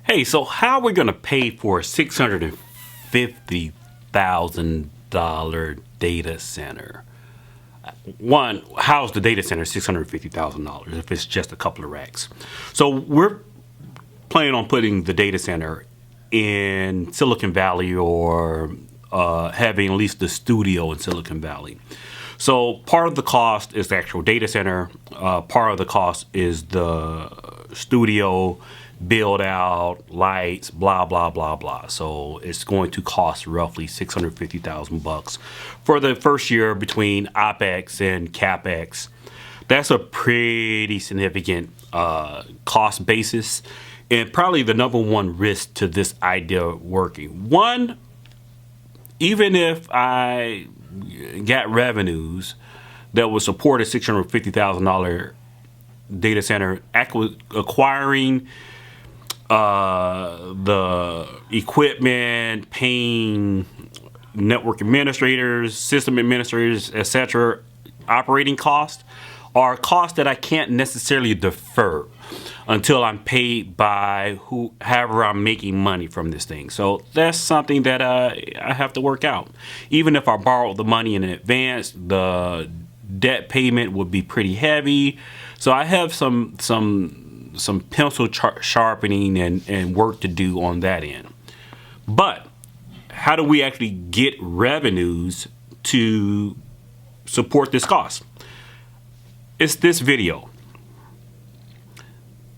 Hey, so how are we going to pay for a $650,000 data center? One, how's the data center $650,000 if it's just a couple of racks? So we're planning on putting the data center in Silicon Valley or having at least the studio in Silicon Valley. So part of the cost is the actual data center. Part of the cost is the studio build out, lights, blah blah blah blah. So it's going to cost roughly $650,000 for the first year between OpEx and CapEx. That's a pretty significant cost basis, and probably the number one risk to this idea working. One, even if I got revenues that would support a $650,000 data center, acquiring the equipment, paying network administrators, system administrators, etc., operating costs are costs that I can't necessarily defer until I'm paid by however I'm making money from this thing. So that's something that I have to work out. Even if I borrow the money in advance, the debt payment would be pretty heavy. So I have some pencil sharpening and work to do on that end. But how do we actually get revenues to support this cost? It's this video.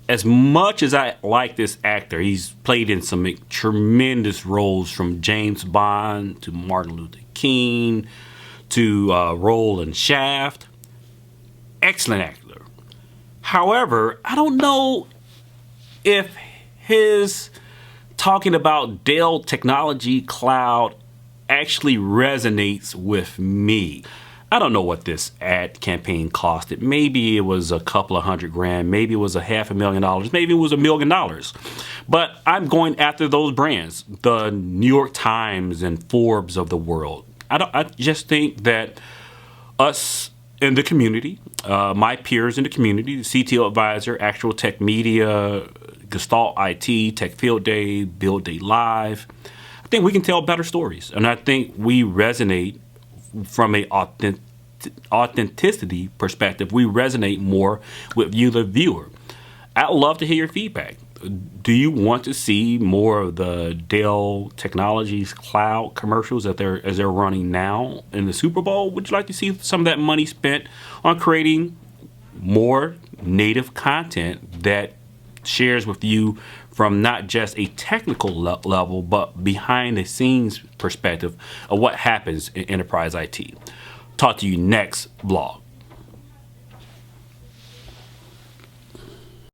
As much as I like this actor, he's played in some tremendous roles, from James Bond to Martin Luther King to role in Shaft. Excellent actor. However, I don't know if his talking about Dell Technology Cloud actually resonates with me. I don't know what this ad campaign costed. Maybe it was a couple of $100,000. Maybe it was $500,000. Maybe it was $1 million. But I'm going after those brands, the New York Times and Forbes of the world. I just think that us in the community, my peers in the community, the CTO Advisor, Actual Tech Media, Gestalt IT, Tech Field Day, Build Day Live, I think we can tell better stories. And I think we resonate from a authenticity perspective. We resonate more with you, the viewer. I'd love to hear your feedback. Do you want to see more of the Dell Technologies Cloud commercials as they're running now in the Super Bowl? Would you like to see some of that money spent on creating more native content that shares with you from not just a technical level, but behind the scenes perspective of what happens in enterprise IT? Talk to you next vlog.